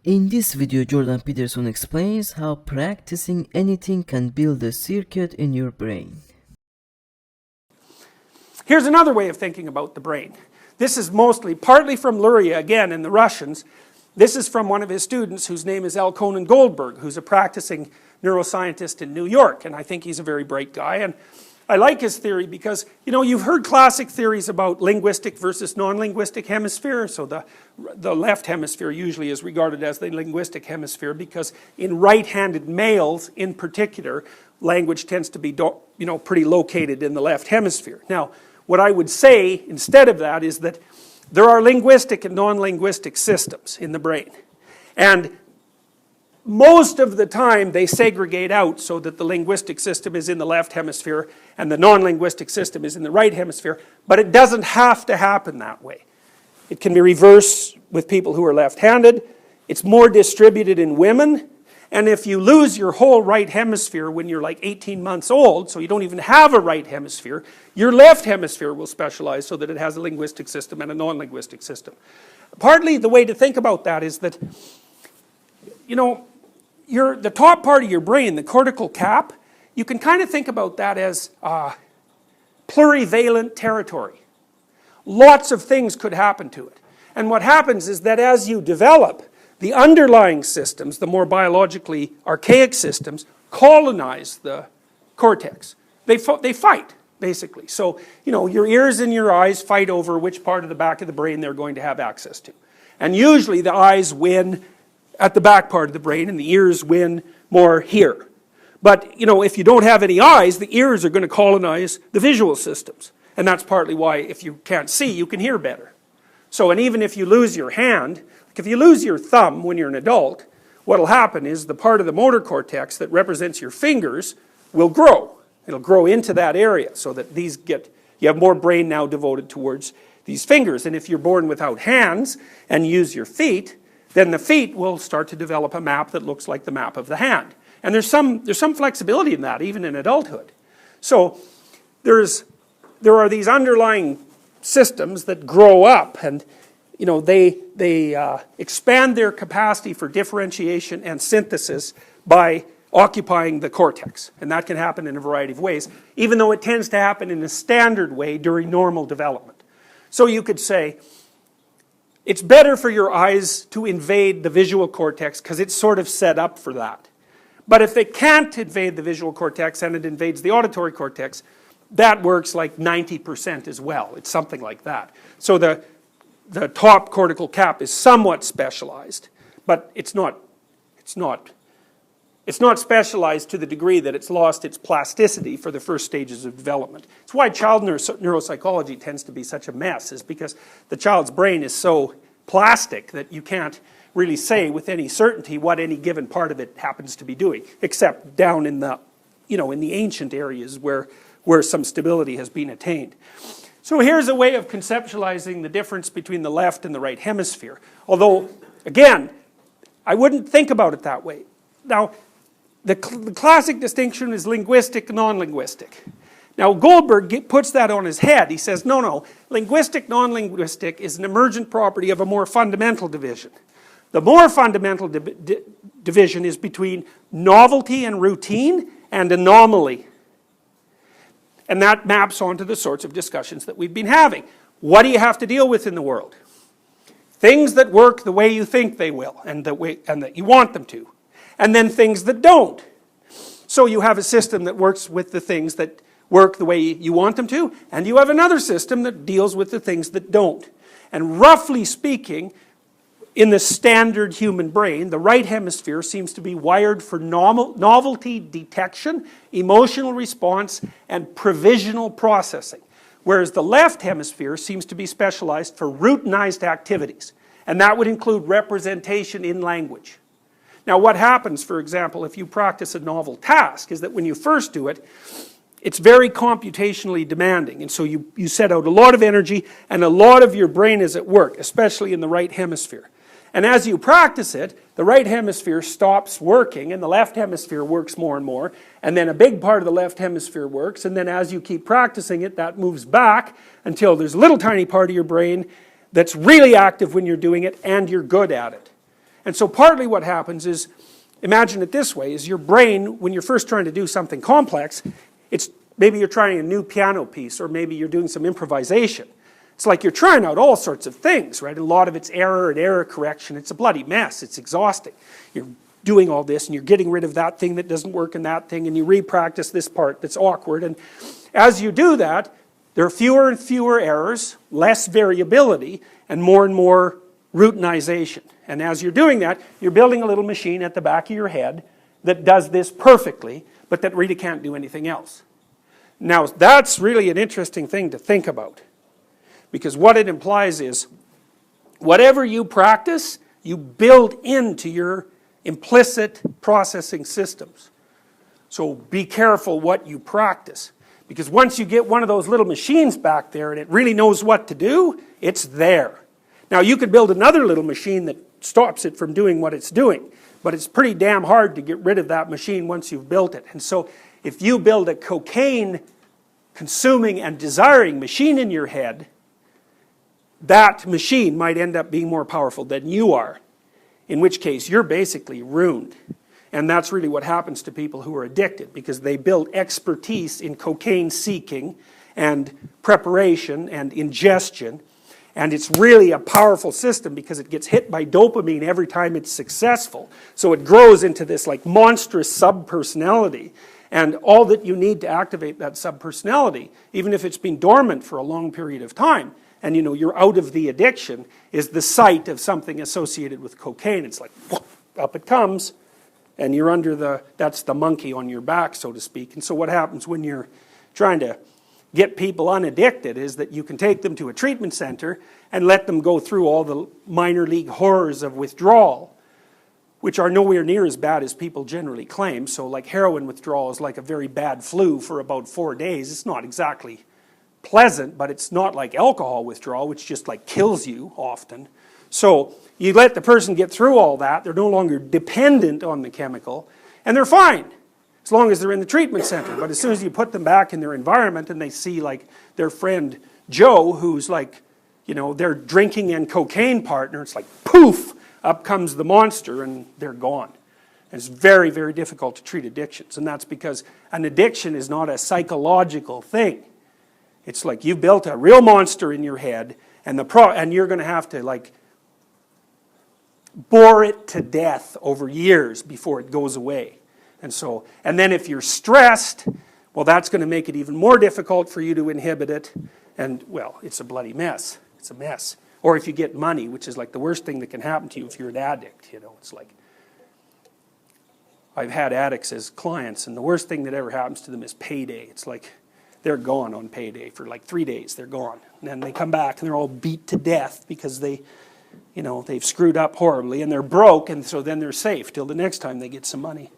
In this video, Jordan Peterson explains how practicing anything can build a circuit in your brain. Here's another way of thinking about the brain. This is partly from Luria, again, in the Russians. This is from one of his students whose name is L. Conan Goldberg, who's a practicing neuroscientist in New York, and I think he's a very bright guy. And I like his theory because, you know, you've heard classic theories about linguistic versus non-linguistic hemisphere. So the left hemisphere usually is regarded as the linguistic hemisphere because in right-handed males in particular, language tends to be, pretty located in the left hemisphere. Now, what I would say instead of that is that there are linguistic and non-linguistic systems in the brain. And most of the time they segregate out so that the linguistic system is in the left hemisphere and the non-linguistic system is in the right hemisphere, but it doesn't have to happen that way. It can be reversed with people who are left-handed. It's more distributed in women, and if you lose your whole right hemisphere when you're like 18 months old, so you don't even have a right hemisphere, your left hemisphere will specialize so that it has a linguistic system and a non-linguistic system. Partly the way to think about that is that, the top part of your brain, the cortical cap, you can kind of think about that as plurivalent territory. Lots of things could happen to it. And what happens is that as you develop, the underlying systems, the more biologically archaic systems, colonize the cortex. They fight, basically. So, your ears and your eyes fight over which part of the back of the brain they're going to have access to. And usually the eyes win at the back part of the brain and the ears win more here. But, if you don't have any eyes, the ears are going to colonize the visual systems. And that's partly why if you can't see, you can hear better. So, and even if you lose your hand, if you lose your thumb when you're an adult, what will happen is the part of the motor cortex that represents your fingers will grow. It'll grow into that area so that you have more brain now devoted towards these fingers. And if you're born without hands and use your feet, then the feet will start to develop a map that looks like the map of the hand. And there's some flexibility in that, even in adulthood. So there are these underlying systems that grow up and they expand their capacity for differentiation and synthesis by occupying the cortex. And that can happen in a variety of ways, even though it tends to happen in a standard way during normal development. So you could say, it's better for your eyes to invade the visual cortex because it's sort of set up for that. But if it can't invade the visual cortex and it invades the auditory cortex, that works like 90% as well. It's something like that. So the top cortical cap is somewhat specialized, but it's not specialized to the degree that it's lost its plasticity for the first stages of development. It's why child neuropsychology tends to be such a mess, is because the child's brain is so plastic that you can't really say with any certainty what any given part of it happens to be doing, except down in the, in the ancient areas where some stability has been attained. So here's a way of conceptualizing the difference between the left and the right hemisphere. Although, again, I wouldn't think about it that way. Now, the classic distinction is linguistic, non-linguistic. Now, Goldberg puts that on his head. He says, no, linguistic, non-linguistic is an emergent property of a more fundamental division. The more fundamental division is between novelty and routine and anomaly. And that maps onto the sorts of discussions that we've been having. What do you have to deal with in the world? Things that work the way you think they will and that you want them to. And then things that don't. So you have a system that works with the things that work the way you want them to, and you have another system that deals with the things that don't. And roughly speaking, in the standard human brain, the right hemisphere seems to be wired for novelty detection, emotional response, and provisional processing, whereas the left hemisphere seems to be specialized for routinized activities, and that would include representation in language. Now, what happens, for example, if you practice a novel task is that when you first do it, it's very computationally demanding, and so you set out a lot of energy and a lot of your brain is at work, especially in the right hemisphere. And as you practice it, the right hemisphere stops working and the left hemisphere works more and more, and then a big part of the left hemisphere works, and then as you keep practicing it, that moves back until there's a little tiny part of your brain that's really active when you're doing it and you're good at it. And so partly what happens is, imagine it this way, is your brain, when you're first trying to do something complex, it's maybe you're trying a new piano piece, or maybe you're doing some improvisation. It's like you're trying out all sorts of things, right? A lot of it's error and error correction. It's a bloody mess. It's exhausting. You're doing all this, and you're getting rid of that thing that doesn't work and that thing, and you re-practice this part that's awkward. And as you do that, there are fewer and fewer errors, less variability, and more routinization. And as you're doing that, you're building a little machine at the back of your head that does this perfectly, but that really can't do anything else. Now, that's really an interesting thing to think about. Because what it implies is, whatever you practice, you build into your implicit processing systems. So be careful what you practice. Because once you get one of those little machines back there and it really knows what to do, it's there. Now you could build another little machine that stops it from doing what it's doing. But it's pretty damn hard to get rid of that machine once you've built it. And so if you build a cocaine consuming and desiring machine in your head, that machine might end up being more powerful than you are, in which case you're basically ruined. And that's really what happens to people who are addicted, because they build expertise in cocaine seeking and preparation and ingestion, and it's really a powerful system because it gets hit by dopamine every time it's successful. So it grows into this like monstrous subpersonality, and all that you need to activate that subpersonality, even if it's been dormant for a long period of time, and you know you're out of the addiction, is the sight of something associated with cocaine. It's like, whoop, up it comes, and you're under that's the monkey on your back, so to speak. And so what happens when you're trying to get people unaddicted is that you can take them to a treatment center and let them go through all the minor league horrors of withdrawal, which are nowhere near as bad as people generally claim. So like heroin withdrawal is like a very bad flu for about 4 days. It's not exactly pleasant, but it's not like alcohol withdrawal, which just like kills you often. So you let the person get through all that, they're no longer dependent on the chemical, and they're fine, as long as they're in the treatment center. But as soon as you put them back in their environment and they see like their friend Joe, who's like, you know, their drinking and cocaine partner, it's like poof, up comes the monster and they're gone. And it's very, very difficult to treat addictions, and that's because an addiction is not a psychological thing. It's like you've built a real monster in your head, and you're going to have to like bore it to death over years before it goes away. And then if you're stressed, well, that's going to make it even more difficult for you to inhibit it. And well, it's a bloody mess. It's a mess. Or if you get money, which is like the worst thing that can happen to you if you're an addict. You know, it's like I've had addicts as clients, and the worst thing that ever happens to them is payday. It's like they're gone on payday for like 3 days. They're gone. And then they come back and they're all beat to death because they've screwed up horribly and they're broke, and so then they're safe till the next time they get some money.